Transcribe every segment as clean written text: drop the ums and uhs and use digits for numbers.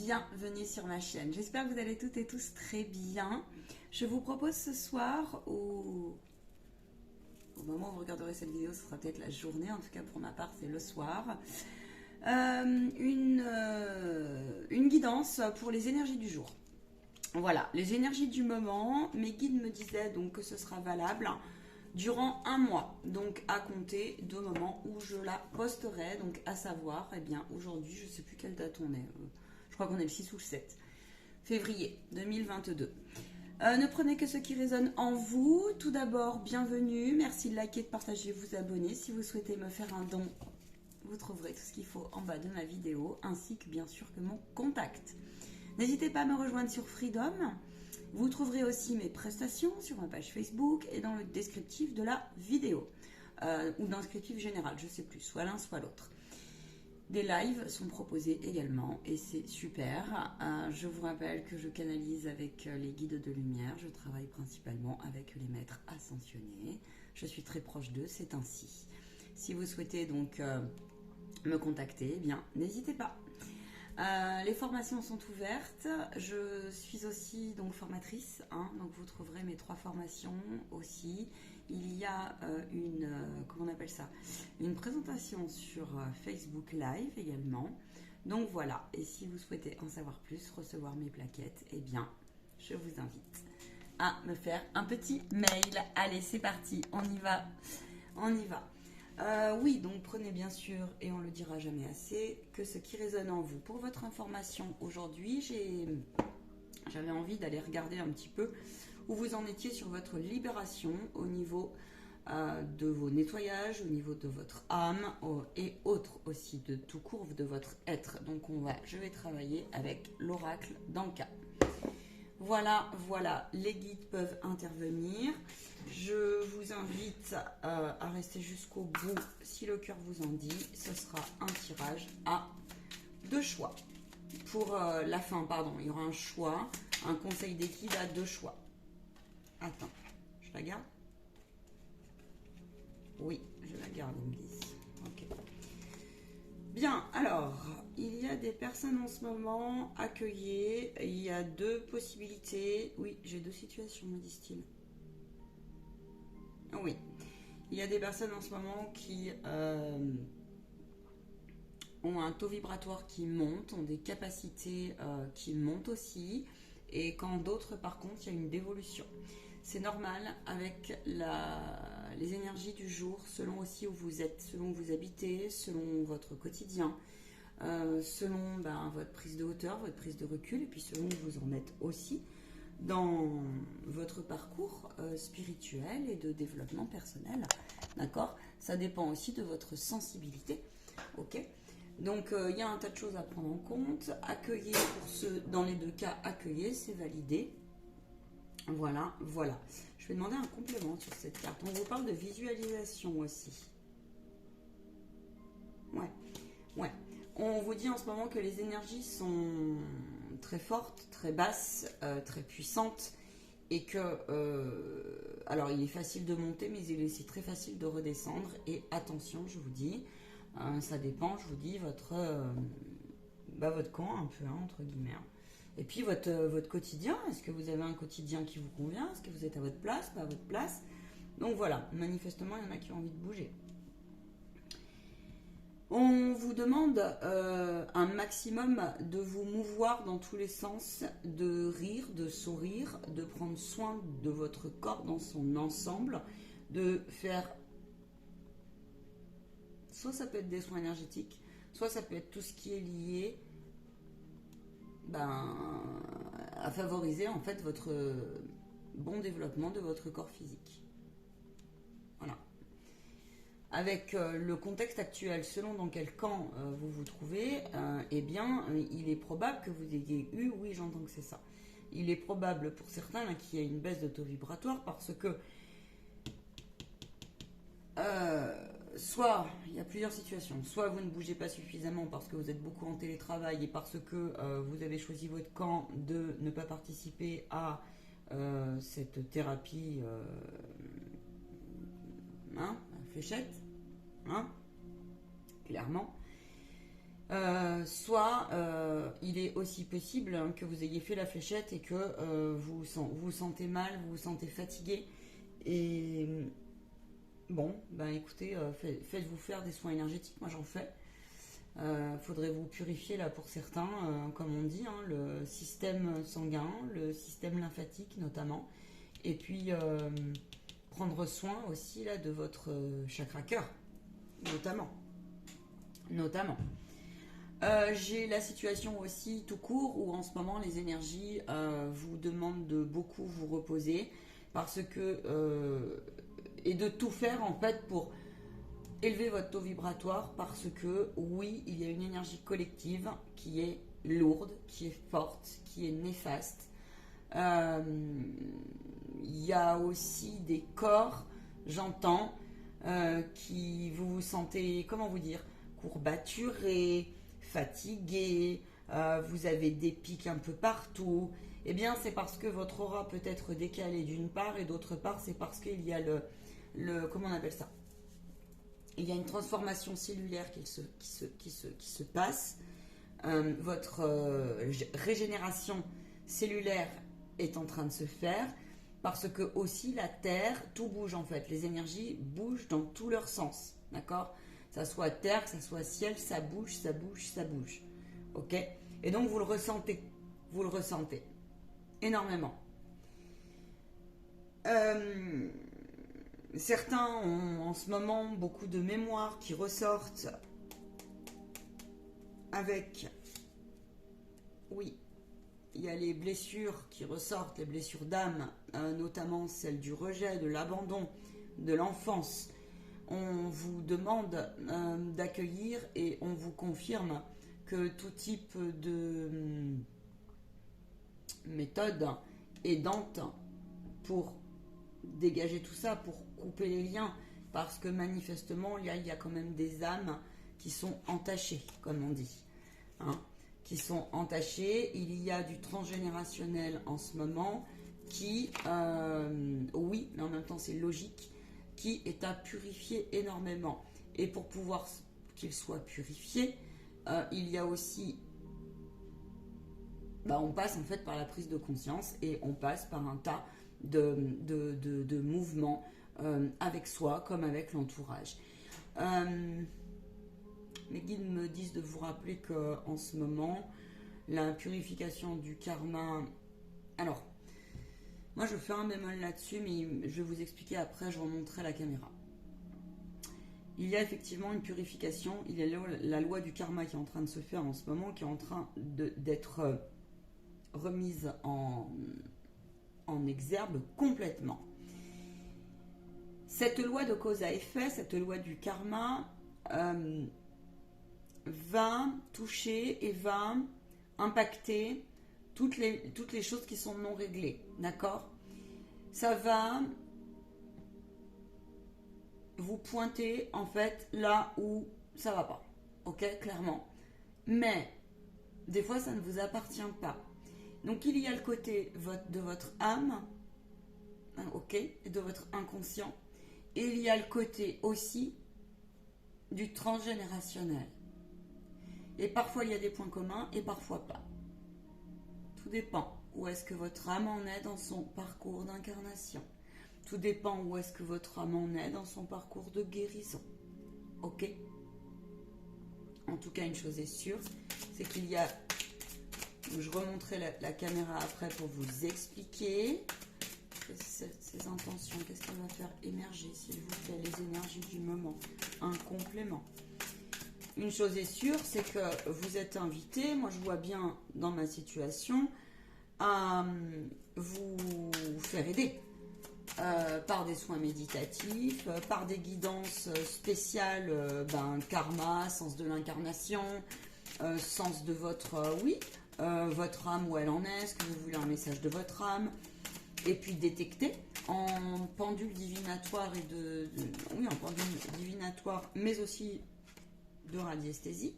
bienvenue sur ma chaîne. J'espère que vous allez toutes et tous très bien. Je vous propose ce soir, au moment où vous regarderez cette vidéo, ce sera peut-être la journée, en tout cas pour ma part c'est le soir, une guidance pour les énergies du jour. Voilà, les énergies du moment. Mes guides me disaient donc que ce sera valable durant un mois, donc à compter du moment où je la posterai, donc à savoir, eh bien aujourd'hui, je ne sais plus quelle date on est, je crois qu'on est le 6 ou le 7 février 2022. Ne prenez que ce qui résonne en vous. Tout d'abord, bienvenue, merci de liker, de partager, vous abonner. Si vous souhaitez me faire un don, vous trouverez tout ce qu'il faut en bas de ma vidéo, ainsi que bien sûr que mon contact. N'hésitez pas à me rejoindre sur Freedom. Vous trouverez aussi mes prestations sur ma page Facebook et dans le descriptif de la vidéo. Ou dans le descriptif général, je ne sais plus, soit l'un soit l'autre. Des lives sont proposés également et c'est super. Je vous rappelle que je canalise avec les guides de lumière. Je travaille principalement avec les maîtres ascensionnés. Je suis très proche d'eux, c'est ainsi. Si vous souhaitez donc me contacter, eh bien n'hésitez pas. Les formations sont ouvertes. Je suis aussi donc formatrice, donc vous trouverez mes 3 formations aussi. Il y a comment on appelle ça, une présentation sur Facebook Live également. Donc voilà, et si vous souhaitez en savoir plus, recevoir mes plaquettes, eh bien je vous invite à me faire un petit mail. Allez, c'est parti, on y va, on y va. Oui, donc prenez bien sûr, et on le dira jamais assez, que ce qui résonne en vous. Pour votre information, aujourd'hui, j'avais envie d'aller regarder un petit peu où vous en étiez sur votre libération au niveau de vos nettoyages, au niveau de votre âme et autres aussi, de tout court de votre être. Donc je vais travailler avec l'oracle d'Anka. Voilà, les guides peuvent intervenir. Je vous invite à rester jusqu'au bout. Si le cœur vous en dit, ce sera un tirage à 2 choix. Pour la fin, pardon, il y aura un choix, un conseil des guides à 2 choix. Attends, je la garde? Oui, je la garde, ils me disent. Ok. Bien, alors, il y a des personnes en ce moment accueillies. Il y a 2 possibilités. Oui, j'ai 2 situations, me disent-ils. Oui, il y a des personnes en ce moment qui ont un taux vibratoire qui monte, ont des capacités qui montent aussi. Et quand d'autres, par contre, il y a une dévolution. C'est normal avec les énergies du jour, selon aussi où vous êtes, selon où vous habitez, selon votre quotidien, selon votre prise de hauteur, votre prise de recul, et puis selon où vous en êtes aussi dans votre parcours spirituel et de développement personnel. D'accord? Ça dépend aussi de votre sensibilité. Ok? Donc il y a un tas de choses à prendre en compte. Accueillir pour ceux, dans les 2 cas, accueillir, c'est validé. Voilà. Je vais demander un complément sur cette carte. On vous parle de visualisation aussi. Ouais. On vous dit en ce moment que les énergies sont très fortes, très basses, très puissantes. Et que, alors il est facile de monter, mais il est aussi très facile de redescendre. Et attention, je vous dis, ça dépend, je vous dis, votre camp un peu, entre guillemets. Et puis votre quotidien, est-ce que vous avez un quotidien qui vous convient? Est-ce que vous êtes à votre place, pas à votre place? Donc voilà, manifestement, il y en a qui ont envie de bouger. On vous demande un maximum de vous mouvoir dans tous les sens, de rire, de sourire, de prendre soin de votre corps dans son ensemble, de faire... Soit ça peut être des soins énergétiques, soit ça peut être tout ce qui est lié à favoriser en fait votre bon développement de votre corps physique. Voilà. Avec le contexte actuel, selon dans quel camp vous vous trouvez, eh bien, il est probable que vous ayez eu, oui, j'entends que c'est ça. Il est probable pour certains qu'il y ait une baisse de taux vibratoire parce que soit, il y a plusieurs situations, soit vous ne bougez pas suffisamment parce que vous êtes beaucoup en télétravail et parce que vous avez choisi votre camp de ne pas participer à cette thérapie fléchette, clairement. Soit il est aussi possible hein, que vous ayez fait la fléchette et que vous sentez mal, vous vous sentez fatigué. Et bon, ben écoutez, faites-vous faire des soins énergétiques, moi j'en fais. Faudrait vous purifier là pour certains, comme on dit, hein, le système sanguin, le système lymphatique notamment. Et puis prendre soin aussi là de votre chakra cœur, notamment. Notamment. J'ai la situation aussi tout court où en ce moment les énergies vous demandent de beaucoup vous reposer parce que et de tout faire en fait pour élever votre taux vibratoire parce que oui il y a une énergie collective qui est lourde, qui est forte, qui est néfaste. Il y a aussi des corps, j'entends, qui vous vous sentez, comment vous dire, courbaturé, fatigué, vous avez des pics un peu partout, eh bien c'est parce que votre aura peut être décalée d'une part et d'autre part c'est parce qu'il y a comment on appelle ça, il y a une transformation cellulaire qui se passe. Votre régénération cellulaire est en train de se faire parce que aussi la Terre, tout bouge en fait, les énergies bougent dans tous leurs sens, d'accord? Ça soit terre, que ça soit ciel, ça bouge, ça bouge, ça bouge. Ok? Et donc vous le ressentez énormément. Certains ont en ce moment beaucoup de mémoires qui ressortent avec, oui, il y a les blessures qui ressortent, les blessures d'âme, notamment celles du rejet, de l'abandon, de l'enfance. On vous demande d'accueillir et on vous confirme que tout type de méthode aidante pour dégager tout ça, pour couper les liens, parce que manifestement, il y a quand même des âmes qui sont entachées, comme on dit. Hein, qui sont entachées. Il y a du transgénérationnel en ce moment qui, oui, mais en même temps c'est logique, qui est à purifier énormément. Et pour pouvoir qu'il soit purifié, il y a aussi... on passe en fait par la prise de conscience et on passe par un tas de mouvements avec soi comme avec l'entourage. Mes guides me disent de vous rappeler qu'en ce moment, la purification du karma... Alors, moi je fais un bémol là-dessus, mais je vais vous expliquer après, je remonterai la caméra. Il y a effectivement une purification, il y a la loi du karma qui est en train de se faire en ce moment, qui est en train d'être remise en exergue complètement. Cette loi de cause à effet, cette loi du karma, va toucher et va impacter toutes les choses qui sont non réglées, d'accord? Ça va vous pointer en fait là où ça va pas, ok, clairement. Mais des fois ça ne vous appartient pas. Donc il y a le côté de votre âme, ok, et de votre inconscient, et il y a le côté aussi du transgénérationnel. Et parfois il y a des points communs et parfois pas. Tout dépend où est-ce que votre âme en est dans son parcours d'incarnation. Tout dépend où est-ce que votre âme en est dans son parcours de guérison. Ok? En tout cas, une chose est sûre, c'est qu'il y a... Je remonterai la caméra après pour vous expliquer ces intentions. Qu'est-ce qu'elle va faire émerger, s'il vous plaît, les énergies du moment. Un complément. Une chose est sûre, c'est que vous êtes invité, moi je vois bien dans ma situation, à vous faire aider par des soins méditatifs, par des guidances spéciales, karma, sens de l'incarnation, sens de votre, votre âme, où elle en est, ce que vous voulez un message de votre âme, et puis détecter en pendule divinatoire en pendule divinatoire, mais aussi de radiesthésie.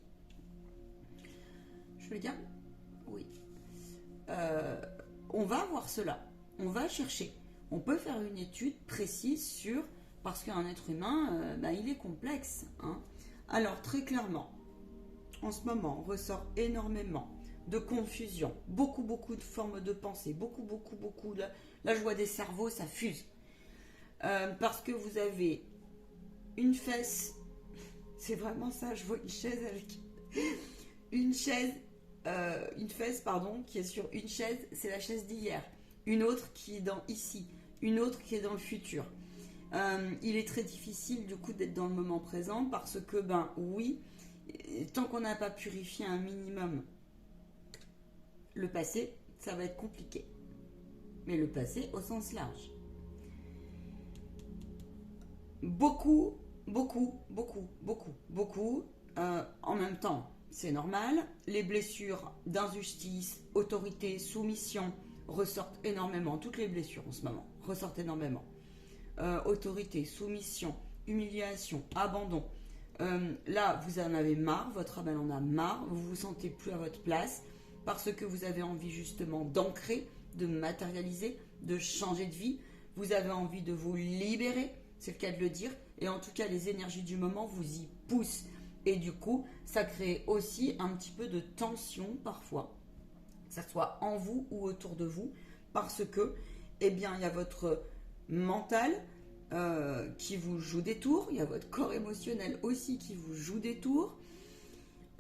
Je le garde? Oui. On va voir cela. On va chercher. On peut faire une étude précise sur... Parce qu'un être humain, il est complexe. Hein. Alors, très clairement, en ce moment ressort énormément de confusion, beaucoup de formes de pensée, beaucoup. Là, je vois des cerveaux, ça fuse. Parce que vous avez une fesse, c'est vraiment ça, je vois une chaise avec une chaise, une fesse, pardon, qui est sur une chaise, c'est la chaise d'hier. Une autre qui est dans ici, une autre qui est dans le futur. Il est très difficile du coup d'être dans le moment présent parce que, ben oui, tant qu'on n'a pas purifié un minimum le passé, ça va être compliqué. Mais le passé au sens large. Beaucoup, en même temps, c'est normal. Les blessures d'injustice, autorité, soumission ressortent énormément. Toutes les blessures en ce moment ressortent énormément. Autorité, soumission, humiliation, abandon. Là, vous en avez marre, votre âme elle en a marre, vous vous sentez plus à votre place parce que vous avez envie justement d'ancrer, de matérialiser, de changer de vie. Vous avez envie de vous libérer, c'est le cas de le dire, et en tout cas les énergies du moment vous y poussent. Et du coup, ça crée aussi un petit peu de tension parfois, que ce soit en vous ou autour de vous, parce que, eh bien, il y a votre mental qui vous joue des tours, il y a votre corps émotionnel aussi qui vous joue des tours.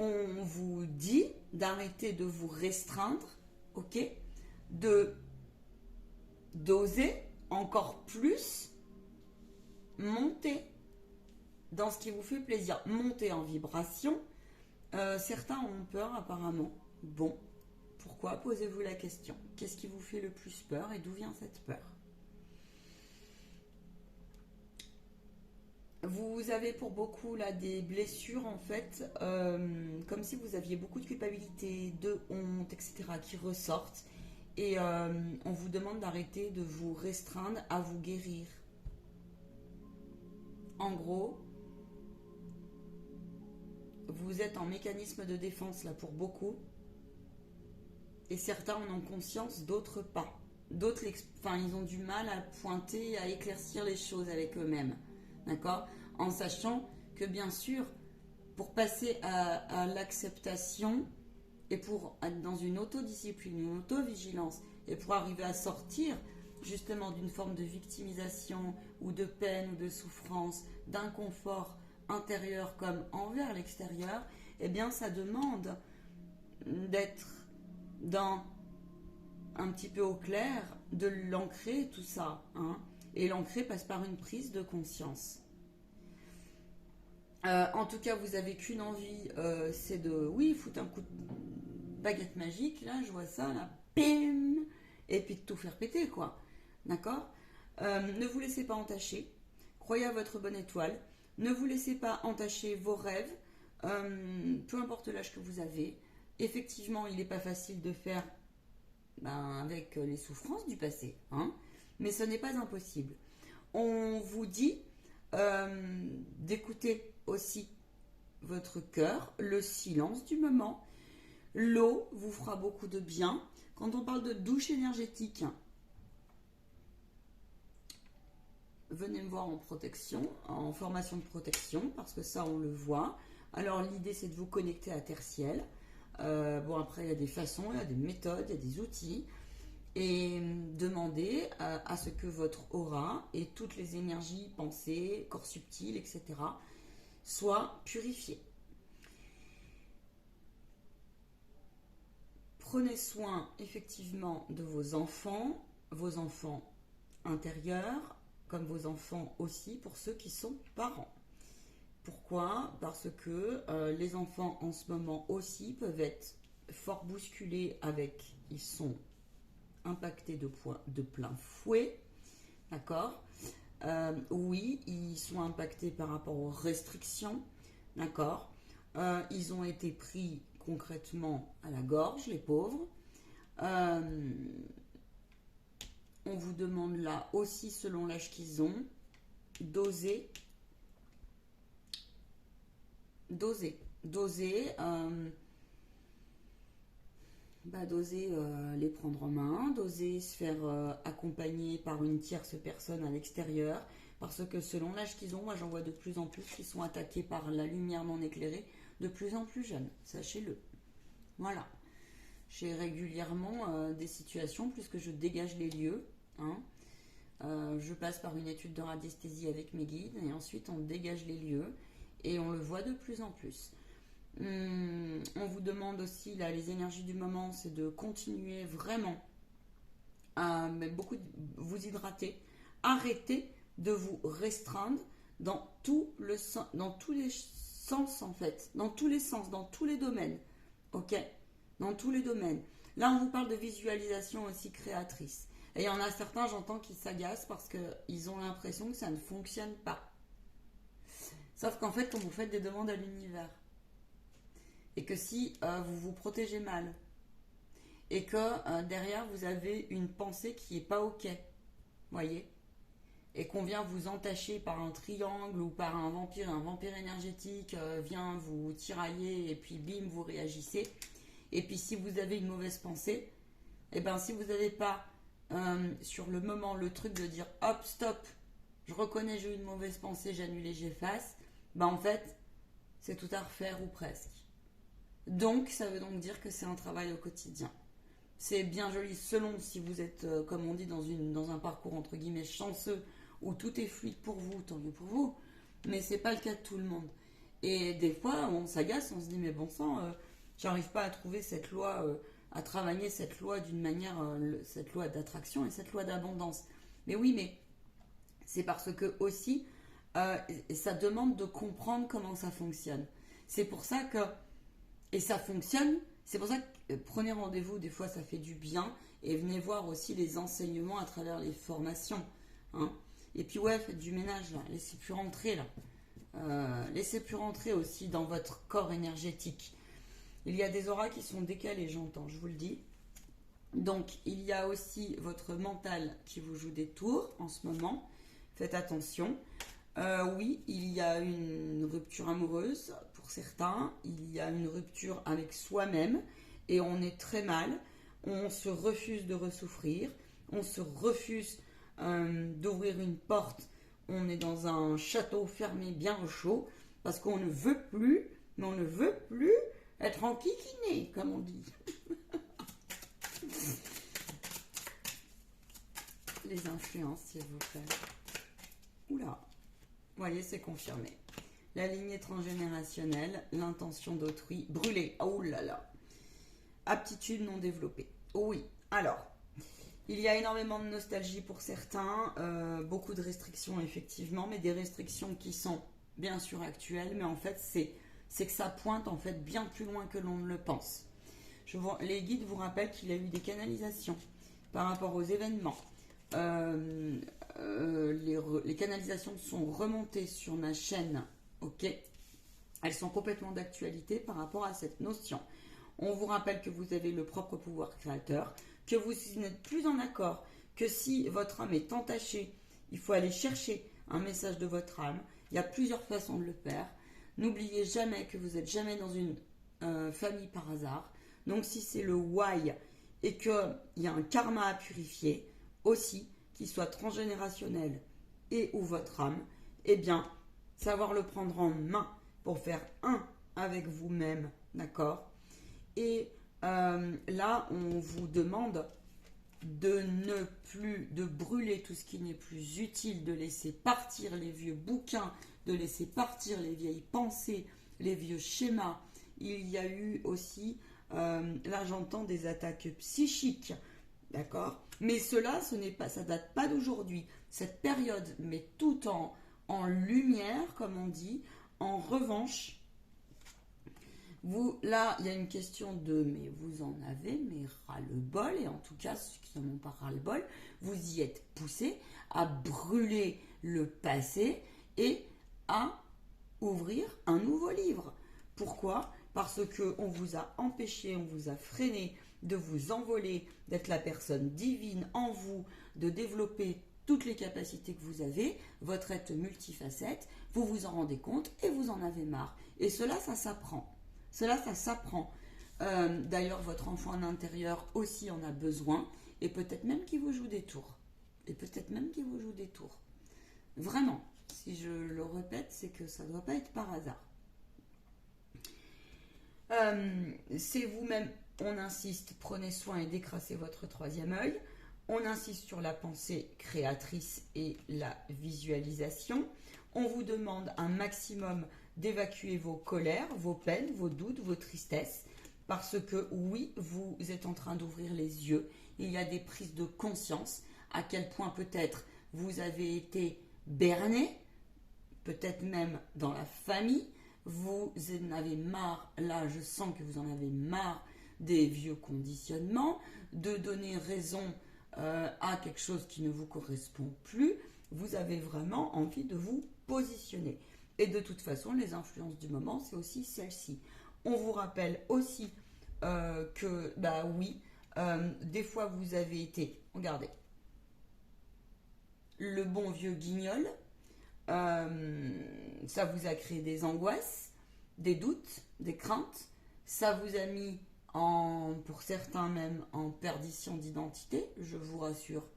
On vous dit d'arrêter de vous restreindre, ok, d'oser encore plus monter dans ce qui vous fait plaisir, monter en vibration. Certains ont peur apparemment. Bon, pourquoi? Posez-vous la question. Qu'est-ce qui vous fait le plus peur et d'où vient cette peur? Vous avez pour beaucoup là des blessures en fait, comme si vous aviez beaucoup de culpabilité, de honte, etc. qui ressortent. Et on vous demande d'arrêter de vous restreindre à vous guérir. En gros, vous êtes en mécanisme de défense là pour beaucoup. Et certains en ont conscience, d'autres pas. D'autres, ils ont du mal à pointer, à éclaircir les choses avec eux-mêmes. D'accord? En sachant que bien sûr, pour passer à l'acceptation et pour être dans une autodiscipline, une autovigilance, et pour arriver à sortir justement d'une forme de victimisation ou de peine ou de souffrance, d'inconfort intérieur comme envers l'extérieur, eh bien ça demande d'être dans un petit peu au clair, de l'ancrer tout ça, hein. Et l'ancrer passe par une prise de conscience. En tout cas, vous avez qu'une envie, c'est de, oui, foutre un coup de baguette magique, là, je vois ça, là, bim, et puis de tout faire péter, quoi. D'accord? Ne vous laissez pas entacher, croyez à votre bonne étoile, ne vous laissez pas entacher vos rêves, peu importe l'âge que vous avez. Effectivement, il n'est pas facile de faire avec les souffrances du passé, hein, mais ce n'est pas impossible. On vous dit d'écouter aussi votre cœur, le silence du moment. L'eau vous fera beaucoup de bien. Quand on parle de douche énergétique, venez me voir en protection, en formation de protection, parce que ça on le voit. Alors l'idée c'est de vous connecter à Terre-Ciel. Bon, après, il y a des façons, il y a des méthodes, il y a des outils. Et demandez à ce que votre aura et toutes les énergies, pensées, corps subtils, etc., soient purifiées. Prenez soin, effectivement, de vos enfants intérieurs, comme vos enfants aussi, pour ceux qui sont parents. Pourquoi? Parce que les enfants en ce moment aussi peuvent être fort bousculés ils sont impactés de plein fouet, d'accord? Oui, ils sont impactés par rapport aux restrictions, d'accord? Ils ont été pris concrètement à la gorge, les pauvres. On vous demande là aussi, selon l'âge qu'ils ont, d'oser d'oser les prendre en main, d'oser se faire accompagner par une tierce personne à l'extérieur, parce que selon l'âge qu'ils ont, moi j'en vois de plus en plus qui sont attaqués par la lumière non éclairée, de plus en plus jeune, sachez-le. Voilà. J'ai régulièrement des situations, puisque je dégage les lieux, hein. Je passe par une étude de radiesthésie avec mes guides, et ensuite on dégage les lieux, et on le voit de plus en plus. On vous demande aussi, là, les énergies du moment, c'est de continuer vraiment à vous hydrater. Arrêtez de vous restreindre dans dans tous les sens, en fait, dans tous les sens, dans tous les domaines, ok, dans tous les domaines. Là, on vous parle de visualisation aussi créatrice. Et il y en a certains, j'entends, qui s'agacent parce qu'ils ont l'impression que ça ne fonctionne pas. Sauf qu'en fait, quand vous faites des demandes à l'univers, et que si vous vous protégez mal, et que derrière, vous avez une pensée qui n'est pas ok, voyez, et qu'on vient vous entacher par un triangle ou par un vampire énergétique vient vous tirailler, et puis bim, vous réagissez. Et puis si vous avez une mauvaise pensée, et bien si vous n'avez pas sur le moment le truc de dire hop, stop, je reconnais, j'ai eu une mauvaise pensée, j'annule et j'efface, ben en fait, c'est tout à refaire ou presque. Donc, ça veut donc dire que c'est un travail au quotidien. C'est bien joli selon si vous êtes, comme on dit, dans un parcours entre guillemets chanceux, où tout est fluide pour vous, tant mieux pour vous, mais c'est pas le cas de tout le monde. Et des fois, on s'agace, on se dit, mais bon sang, j'arrive pas à trouver cette loi, à travailler cette loi d'une manière, cette loi d'attraction et cette loi d'abondance. Mais oui, mais c'est parce que aussi, ça demande de comprendre comment ça fonctionne. C'est pour ça que, et ça fonctionne, c'est pour ça que prenez rendez-vous, des fois ça fait du bien, et venez voir aussi les enseignements à travers les formations, hein. Et puis ouais, faites du ménage là, laissez plus rentrer là. Laissez plus rentrer aussi dans votre corps énergétique. Il y a des auras qui sont décalées, j'entends, je vous le dis. Donc, il y a aussi votre mental qui vous joue des tours en ce moment. Faites attention. Oui, il y a une rupture amoureuse pour certains. Il y a une rupture avec soi-même. Et on est très mal. On se refuse de ressouffrir. On se refuse d'ouvrir une porte. On est dans un château fermé bien au chaud. Parce qu'on ne veut plus, mais on ne veut plus être en kikiné, comme on dit. Les influences, s'il vous plaît. Oula. Vous voyez, c'est confirmé. La lignée transgénérationnelle, l'intention d'autrui, brûlée. Oh là là. Aptitude non développée. Oui. Alors, il y a énormément de nostalgie pour certains, beaucoup de restrictions effectivement, mais des restrictions qui sont bien sûr actuelles, mais en fait c'est que ça pointe en fait bien plus loin que l'on ne le pense. Les guides vous rappellent qu'il y a eu des canalisations par rapport aux événements. Les canalisations sont remontées sur ma chaîne, ok. Elles sont complètement d'actualité par rapport à cette notion. On vous rappelle que vous avez le propre pouvoir créateur, que vous n'êtes plus en accord, que si votre âme est entachée, il faut aller chercher un message de votre âme. Il y a plusieurs façons de le faire. N'oubliez jamais que vous n'êtes jamais dans une famille par hasard. Donc si c'est le why et qu'il y a un karma à purifier aussi, qu'il soit transgénérationnel et ou votre âme, eh bien, savoir le prendre en main pour faire un avec vous-même, d'accord. Et là, on vous demande de ne plus, de brûler tout ce qui n'est plus utile, de laisser partir les vieux bouquins, de laisser partir les vieilles pensées, les vieux schémas. Il y a eu aussi, là j'entends des attaques psychiques, d'accord. Mais cela, ça date pas d'aujourd'hui. Cette période met tout en lumière, comme on dit. En revanche, là, il y a une question mais vous en avez, mais ras-le-bol, et en tout cas, ceux qui n'en ont pas ras-le-bol, vous y êtes poussés à brûler le passé et à ouvrir un nouveau livre. Pourquoi ? Parce qu'on vous a empêché, on vous a freiné de vous envoler, d'être la personne divine en vous, de développer toutes les capacités que vous avez, votre être multifacette, vous vous en rendez compte et vous en avez marre. Et cela, ça s'apprend. Ça s'apprend. D'ailleurs, votre enfant en intérieur aussi en a besoin, et peut-être même qu'il vous joue des tours. Vraiment, si je le répète, c'est que ça ne doit pas être par hasard. C'est vous-même, on insiste, prenez soin et décrassez votre troisième œil. On insiste sur la pensée créatrice et la visualisation. On vous demande un maximum d'évacuer vos colères, vos peines, vos doutes, vos tristesses. Parce que oui, vous êtes en train d'ouvrir les yeux. Il y a des prises de conscience. À quel point peut-être vous avez été berné, peut-être même dans la famille. Vous en avez marre, là je sens que vous en avez marre des vieux conditionnements, de donner raison à quelque chose qui ne vous correspond plus. Vous avez vraiment envie de vous positionner. Et de toute façon, les influences du moment, c'est aussi celle-ci. On vous rappelle aussi que, bah oui, des fois vous avez été, regardez, le bon vieux guignol, ça vous a créé des angoisses, des doutes, des craintes, ça vous a mis pour certains même en perdition d'identité, je vous rassure,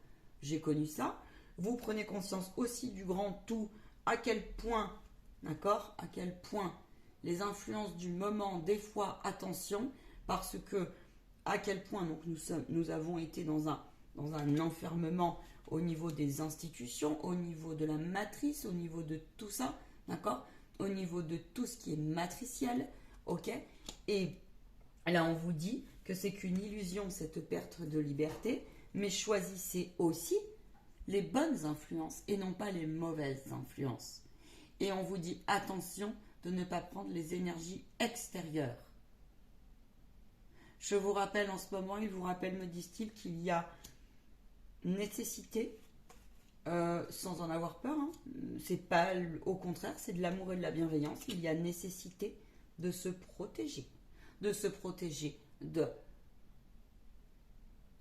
j'ai connu ça. Vous prenez conscience aussi du grand tout, à quel point, d'accord, à quel point les influences du moment, des fois, attention, parce que à quel point donc nous avons été dans un enfermement au niveau des institutions, au niveau de la matrice, au niveau de tout ça, d'accord, au niveau de tout ce qui est matriciel, ok. Et là, on vous dit que c'est qu'une illusion, cette perte de liberté, mais choisissez aussi les bonnes influences et non pas les mauvaises influences. Et on vous dit attention de ne pas prendre les énergies extérieures. Je vous rappelle en ce moment, il vous rappelle, me disent-ils, qu'il y a nécessité, sans en avoir peur, hein, c'est pas au contraire, c'est de l'amour et de la bienveillance, il y a nécessité de se protéger de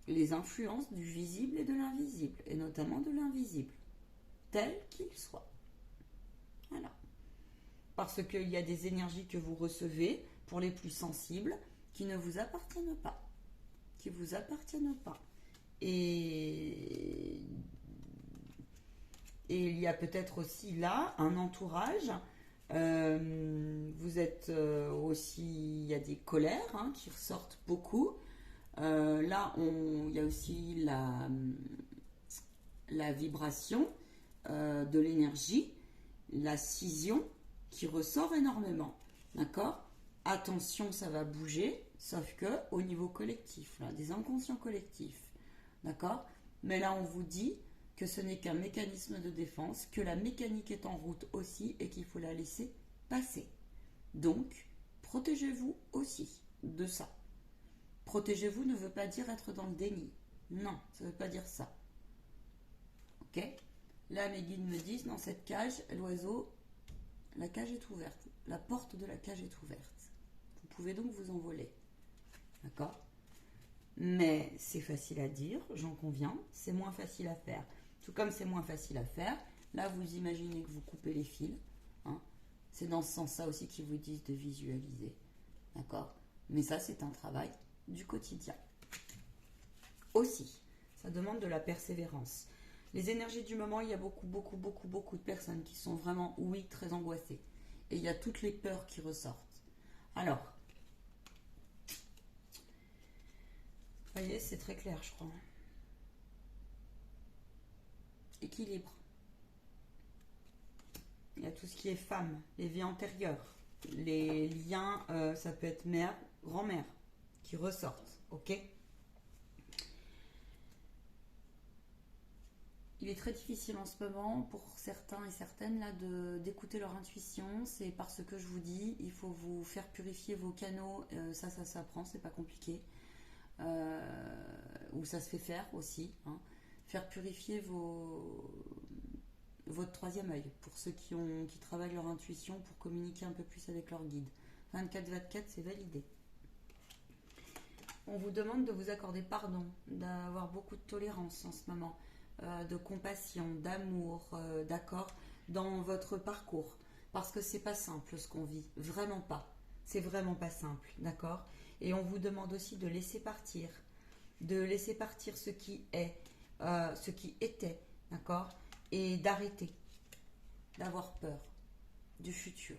les influences du visible et de l'invisible, et notamment de l'invisible, tel qu'il soit. Voilà. Parce qu'il y a des énergies que vous recevez, pour les plus sensibles, qui ne vous appartiennent pas. Et il y a peut-être aussi là un entourage. Vous êtes aussi, il y a des colères qui ressortent beaucoup. Là, il y a aussi la vibration de l'énergie, la scission qui ressort énormément. D'accord ? Attention, ça va bouger, sauf que au niveau collectif, là, des inconscients collectifs. D'accord ? Mais là, on vous dit que ce n'est qu'un mécanisme de défense, que la mécanique est en route aussi et qu'il faut la laisser passer. Donc, protégez-vous aussi de ça. Protégez-vous ne veut pas dire être dans le déni. Non, ça ne veut pas dire ça. Ok ? Là, mes guides me disent, dans cette cage, l'oiseau, la cage est ouverte. La porte de la cage est ouverte. Vous pouvez donc vous envoler. D'accord ? Mais c'est facile à dire, j'en conviens, c'est moins facile à faire. Tout comme c'est moins facile à faire, là vous imaginez que vous coupez les fils. C'est dans ce sens-là aussi qu'ils vous disent de visualiser. D'accord ? Mais ça, c'est un travail du quotidien. Aussi, ça demande de la persévérance. Les énergies du moment, il y a beaucoup de personnes qui sont vraiment, oui, très angoissées. Et il y a toutes les peurs qui ressortent. Alors, vous voyez, c'est très clair, je crois. Équilibre. Il y a tout ce qui est femme, les vies antérieures, les liens, ça peut être mère, grand-mère, qui ressortent, ok ? Il est très difficile en ce moment pour certains et certaines là d'écouter leur intuition. C'est parce que je vous dis, il faut vous faire purifier vos canaux. Ça s'apprend, c'est pas compliqué. Ou ça se fait faire aussi. Faire purifier votre troisième œil pour ceux qui travaillent leur intuition pour communiquer un peu plus avec leur guide. 24/24, c'est validé. On vous demande de vous accorder pardon, d'avoir beaucoup de tolérance en ce moment. De compassion, d'amour, d'accord, dans votre parcours. Parce que c'est pas simple ce qu'on vit, vraiment pas. C'est vraiment pas simple, d'accord ? Et on vous demande aussi de laisser partir ce qui est, ce qui était, d'accord ? Et d'arrêter d'avoir peur du futur.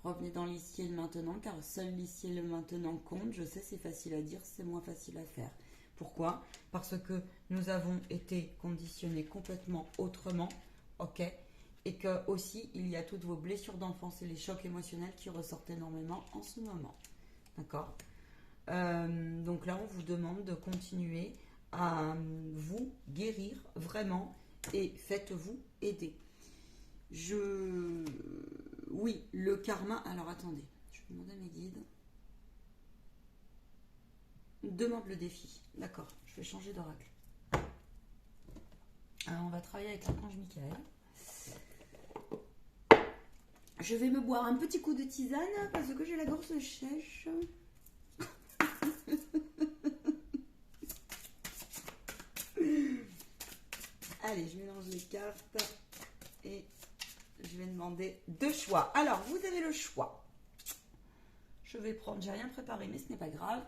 revenez dans l'ici et le maintenant, car seul l'ici et le maintenant compte. Je sais, c'est facile à dire, c'est moins facile à faire. Pourquoi? Parce que nous avons été conditionnés complètement autrement, ok? Et que aussi, il y a toutes vos blessures d'enfance et les chocs émotionnels qui ressortent énormément en ce moment. D'accord? Donc là, on vous demande de continuer à vous guérir vraiment et faites-vous aider. Oui, le karma. Alors attendez, je vais demander à mes guides. Demande le défi. D'accord, je vais changer d'oracle. Alors, on va travailler avec l'archange Michael. Je vais me boire un petit coup de tisane parce que j'ai la gorge sèche. Allez, je mélange les cartes et je vais demander 2 choix. Alors, vous avez le choix. Je vais prendre, j'ai rien préparé, mais ce n'est pas grave.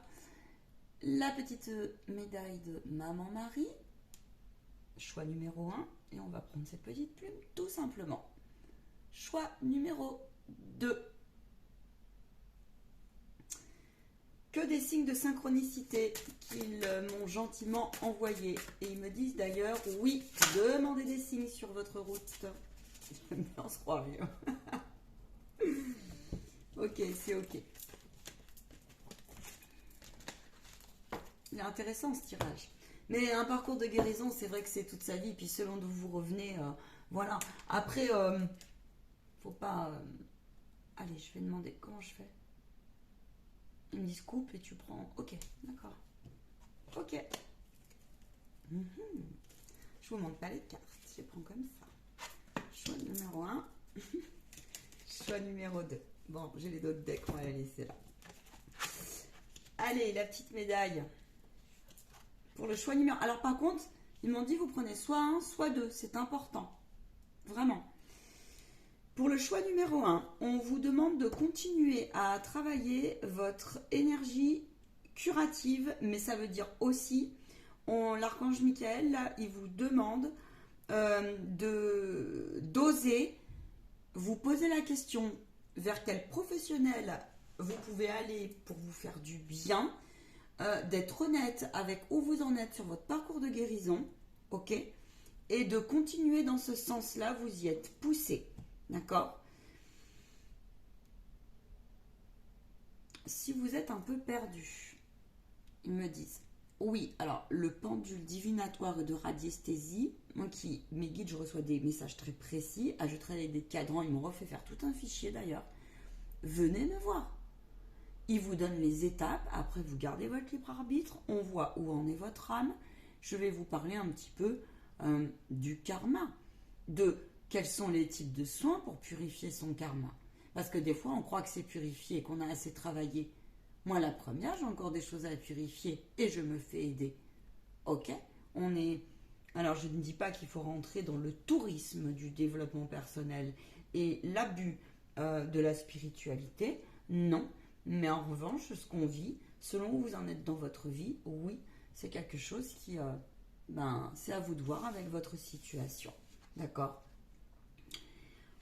La petite médaille de Maman Marie. Choix numéro 1. Et on va prendre cette petite plume tout simplement. Choix numéro 2. Que des signes de synchronicité qu'ils m'ont gentiment envoyés. Et ils me disent d'ailleurs, oui, demandez des signes sur votre route. On se croit rien. Ok, c'est ok. Il est intéressant ce tirage. Mais un parcours de guérison, c'est vrai que c'est toute sa vie. Puis selon d'où vous revenez, voilà. Après, faut pas... Allez, je vais demander comment je fais. Ils me disent coupe et tu prends... Ok, d'accord. Ok. Je vous montre pas les cartes. Je les prends comme ça. Choix numéro 1. Choix numéro 2. Bon, j'ai les autres decks. On va les laisser là. Allez, la petite médaille. Pour le choix numéro... Alors par contre, ils m'ont dit vous prenez soit 1, soit 2. C'est important. Vraiment. Pour le choix numéro 1, on vous demande de continuer à travailler votre énergie curative, mais ça veut dire aussi, l'archange Michael, là, il vous demande d'oser vous poser la question vers quel professionnel vous pouvez aller pour vous faire du bien, d'être honnête avec où vous en êtes sur votre parcours de guérison, ok, et de continuer dans ce sens-là, vous y êtes poussé. D'accord? Si vous êtes un peu perdu, ils me disent, oui, alors le pendule divinatoire de radiesthésie, moi qui, mes guides, je reçois des messages très précis, ajouterai des cadrans, ils m'ont refait faire tout un fichier d'ailleurs. Venez me voir. Ils vous donnent les étapes, après vous gardez votre libre arbitre, on voit où en est votre âme. Je vais vous parler un petit peu du karma, de quels sont les types de soins pour purifier son karma. Parce que des fois, on croit que c'est purifié, qu'on a assez travaillé. Moi, la première, j'ai encore des choses à purifier et je me fais aider. Ok? On est... Alors, je ne dis pas qu'il faut rentrer dans le tourisme du développement personnel et l'abus de la spiritualité. Non. Mais en revanche, ce qu'on vit, selon où vous en êtes dans votre vie, oui, c'est quelque chose qui... c'est à vous de voir avec votre situation. D'accord?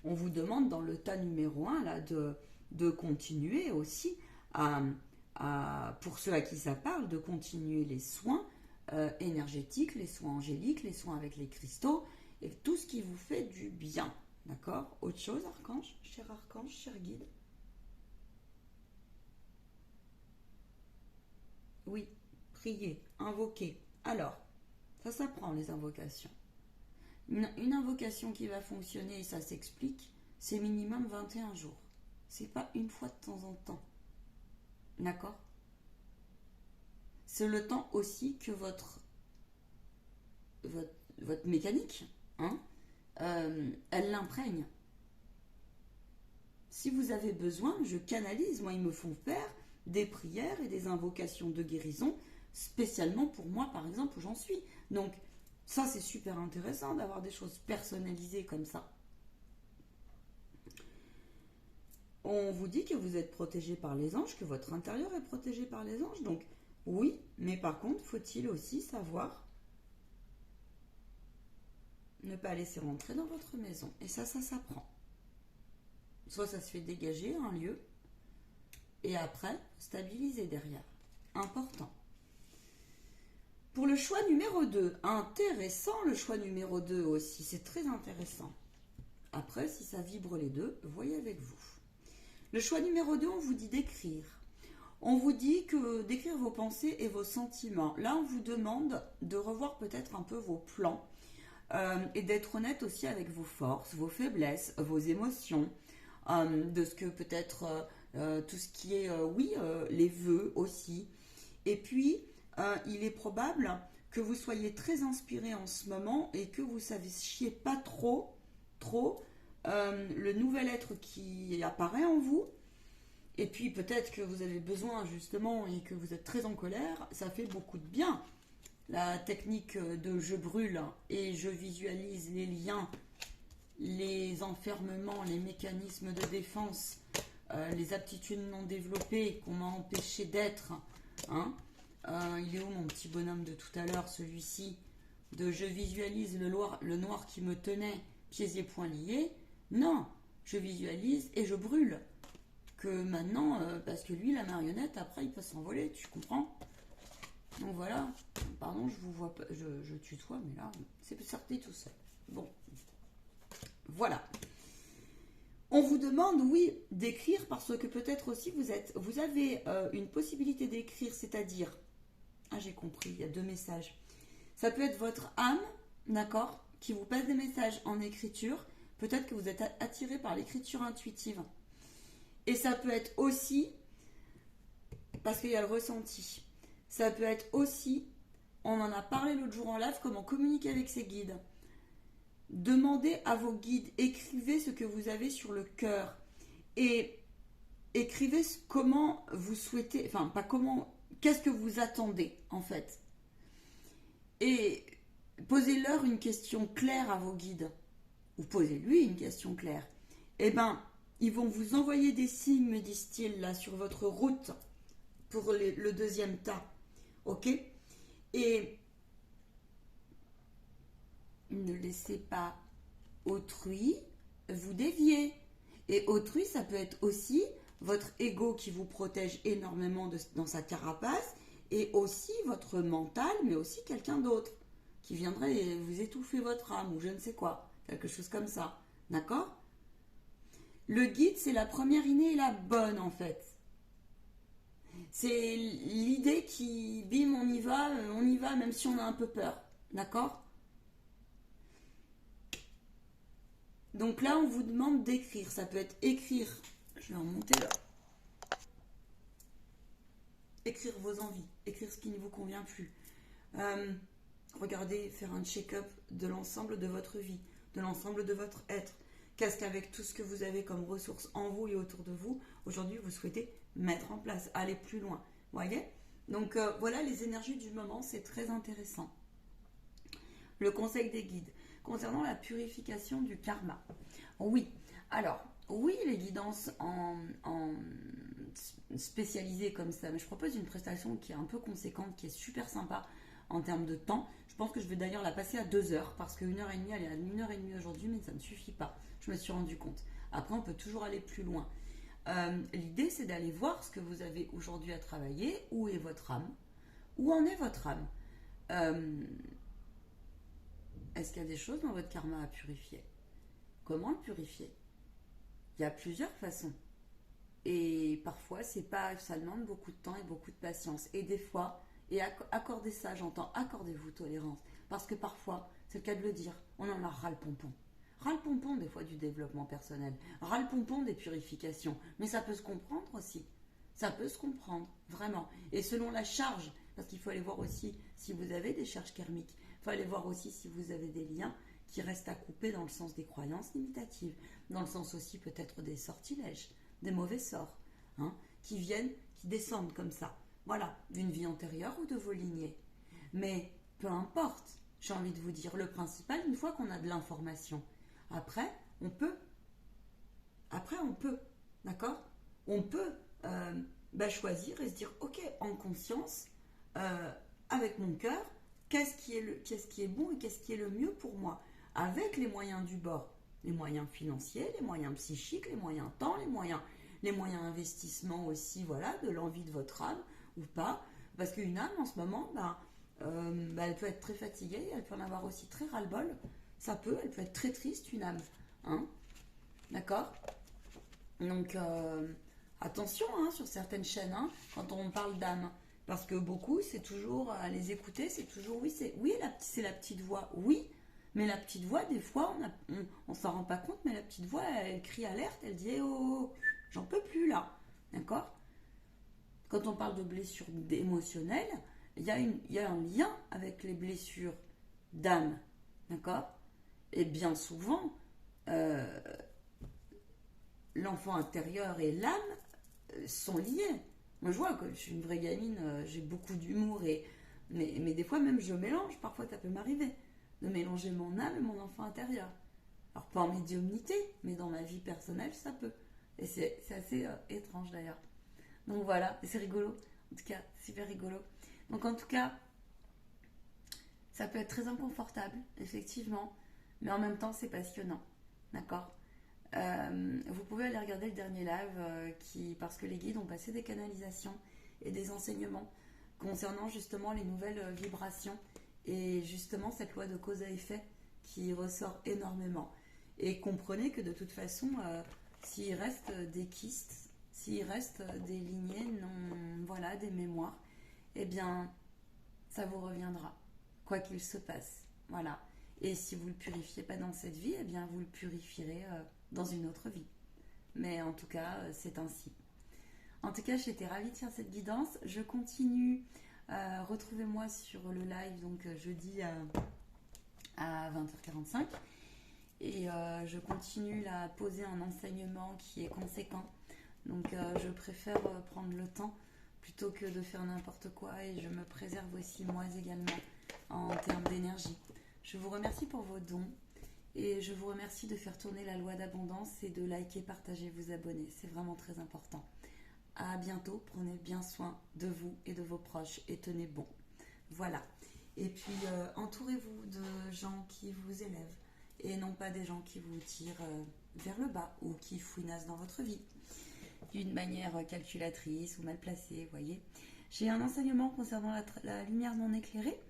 On vous demande dans le tas numéro 1 là, de continuer aussi pour ceux à qui ça parle, de continuer les soins énergétiques, les soins angéliques, les soins avec les cristaux et tout ce qui vous fait du bien. D'accord? Autre chose, archange, cher guide? Oui, prier, invoquer. Alors, ça s'apprend les invocations. Une invocation qui va fonctionner, et ça s'explique, c'est minimum 21 jours. C'est pas une fois de temps en temps. D'accord? C'est le temps aussi que votre mécanique, hein, elle l'imprègne. Si vous avez besoin, je canalise. Moi, ils me font faire des prières et des invocations de guérison, spécialement pour moi, par exemple, où j'en suis. Donc, ça, c'est super intéressant d'avoir des choses personnalisées comme ça. On vous dit que vous êtes protégé par les anges, que votre intérieur est protégé par les anges. Donc, oui, mais par contre, faut-il aussi savoir ne pas laisser rentrer dans votre maison. Et ça s'apprend. soit ça se fait dégager un lieu, et après, stabiliser derrière. Important. Pour le choix numéro 2, intéressant le choix numéro 2 aussi, c'est très intéressant. Après, si ça vibre les deux, voyez avec vous. Le choix numéro 2, on vous dit d'écrire. On vous dit que d'écrire vos pensées et vos sentiments. Là, on vous demande de revoir peut-être un peu vos plans et d'être honnête aussi avec vos forces, vos faiblesses, vos émotions, de ce que peut-être tout ce qui est, les vœux aussi. Et puis, il est probable que vous soyez très inspiré en ce moment et que vous ne sachiez pas trop le nouvel être qui apparaît en vous. Et puis peut-être que vous avez besoin justement et que vous êtes très en colère, ça fait beaucoup de bien. La technique de je brûle et je visualise les liens, les enfermements, les mécanismes de défense, les aptitudes non développées qu'on m'a empêché d'être. Hein. Il est où mon petit bonhomme de tout à l'heure, celui-ci, de je visualise le noir qui me tenait pieds et poings liés. Non, je visualise et je brûle. Que maintenant, parce que lui, la marionnette, après, il peut s'envoler, tu comprends? Donc voilà, pardon, je vous vois pas, je tutoie, mais là, c'est sorti tout seul. Bon, voilà. On vous demande, oui, d'écrire parce que peut-être aussi vous avez une possibilité d'écrire, c'est-à-dire, j'ai compris, il y a 2 messages. Ça peut être votre âme, d'accord, qui vous passe des messages en écriture. Peut-être que vous êtes attiré par l'écriture intuitive. Et ça peut être aussi, parce qu'il y a le ressenti, ça peut être aussi, on en a parlé l'autre jour en live, comment communiquer avec ses guides. Demandez à vos guides, écrivez ce que vous avez sur le cœur. Et écrivez comment vous souhaitez, enfin pas comment, qu'est-ce que vous attendez en fait. Et posez-leur une question claire à vos guides. Ou posez-lui une question claire. Eh bien, ils vont vous envoyer des signes, me disent-ils, là, sur votre route pour le 2e tas. Ok? Et ne laissez pas autrui vous dévier. Et autrui, ça peut être aussi votre ego qui vous protège énormément dans sa carapace et aussi votre mental, mais aussi quelqu'un d'autre qui viendrait vous étouffer votre âme ou je ne sais quoi. Quelque chose comme ça. D'accord? Le guide, c'est la première idée et la bonne en fait. C'est l'idée qui, bim, on y va même si on a un peu peur. D'accord? Donc là, on vous demande d'écrire. Ça peut être écrire. Je vais en monter là. Écrire vos envies. Écrire ce qui ne vous convient plus. Regardez, faire un check-up de l'ensemble de votre vie, de l'ensemble de votre être. Qu'est-ce qu'avec tout ce que vous avez comme ressources en vous et autour de vous, aujourd'hui vous souhaitez mettre en place, aller plus loin. Voyez? Donc voilà les énergies du moment, c'est très intéressant. Le conseil des guides. Concernant la purification du karma. Oui, alors, oui, les guidances en spécialisées comme ça, mais je propose une prestation qui est un peu conséquente, qui est super sympa en termes de temps. Je pense que je vais d'ailleurs la passer à 2 heures, parce que 1h30, elle est à 1h30 aujourd'hui, mais ça ne suffit pas. Je me suis rendu compte. Après, on peut toujours aller plus loin. L'idée, c'est d'aller voir ce que vous avez aujourd'hui à travailler. Où est votre âme? Où en est votre âme? Est-ce qu'il y a des choses dans votre karma à purifier? Comment le purifier? Il y a plusieurs façons. Et parfois, ça demande beaucoup de temps et beaucoup de patience. Et des fois, et accordez ça, j'entends, accordez-vous tolérance. Parce que parfois, c'est le cas de le dire, on en a ras le pompon. Ras le pompon des fois du développement personnel. Ras le pompon des purifications. Mais ça peut se comprendre aussi. Ça peut se comprendre, vraiment. Et selon la charge, parce qu'il faut aller voir aussi si vous avez des charges karmiques. Il faut aller voir aussi si vous avez des liens qui restent à couper dans le sens des croyances limitatives. Dans le sens aussi peut-être des sortilèges, des mauvais sorts, qui viennent, qui descendent comme ça. Voilà, d'une vie antérieure ou de vos lignées. Mais peu importe, j'ai envie de vous dire, le principal, une fois qu'on a de l'information, après, on peut, d'accord? On peut choisir et se dire, ok, en conscience, avec mon cœur, qu'est-ce qui est bon et qu'est-ce qui est le mieux pour moi, avec les moyens du bord. Les moyens financiers, les moyens psychiques, les moyens temps, les moyens investissement aussi, voilà, de l'envie de votre âme ou pas. Parce qu'une âme, en ce moment, elle peut être très fatiguée, elle peut en avoir aussi très ras-le-bol. Elle peut être très triste, une âme. Hein, d'accord? Donc, attention sur certaines chaînes, quand on parle d'âme. Parce que beaucoup, c'est toujours, à les écouter, c'est toujours, c'est la petite voix, oui. Mais la petite voix, des fois, on s'en rend pas compte, mais la petite voix, elle crie alerte, elle dit, oh, j'en peux plus là. D'accord? Quand on parle de blessures émotionnelles, il y a un lien avec les blessures d'âme. D'accord? Et bien souvent, l'enfant intérieur et l'âme sont liés. Moi, je vois que je suis une vraie gamine, j'ai beaucoup d'humour, mais des fois même je mélange, parfois ça peut m'arriver, de mélanger mon âme et mon enfant intérieur. Alors pas en médiumnité, mais dans ma vie personnelle, ça peut. Et c'est assez étrange d'ailleurs. Donc voilà, et c'est rigolo. En tout cas, super rigolo. Donc en tout cas, ça peut être très inconfortable, effectivement, mais en même temps, c'est passionnant. D'accord? Vous pouvez aller regarder le dernier live parce que les guides ont passé des canalisations et des enseignements concernant justement les nouvelles vibrations et justement cette loi de cause à effet qui ressort énormément. Et comprenez que de toute façon, s'il reste des kystes, s'il reste des lignées, voilà, des mémoires, eh bien, ça vous reviendra, quoi qu'il se passe. Voilà. Et si vous ne le purifiez pas dans cette vie, eh bien, vous le purifierez dans une autre vie. Mais en tout cas, c'est ainsi. En tout cas, j'étais ravie de faire cette guidance. Je continue. Retrouvez-moi sur le live, donc jeudi à 20h45. Et je continue là, à poser un enseignement qui est conséquent. Donc je préfère prendre le temps plutôt que de faire n'importe quoi. Et je me préserve aussi moi également en termes d'énergie. Je vous remercie pour vos dons. Et je vous remercie de faire tourner la loi d'abondance et de liker, partager, vous abonner. C'est vraiment très important. À bientôt. Prenez bien soin de vous et de vos proches et tenez bon. Voilà. Et puis, entourez-vous de gens qui vous élèvent et non pas des gens qui vous tirent vers le bas ou qui fouinassent dans votre vie d'une manière calculatrice ou mal placée, vous voyez. J'ai un enseignement concernant la lumière non éclairée.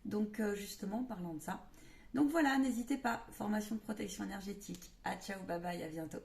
Donc, justement, parlant de ça. Donc voilà, n'hésitez pas, formation de protection énergétique. Ah, ciao, bye bye, à bientôt.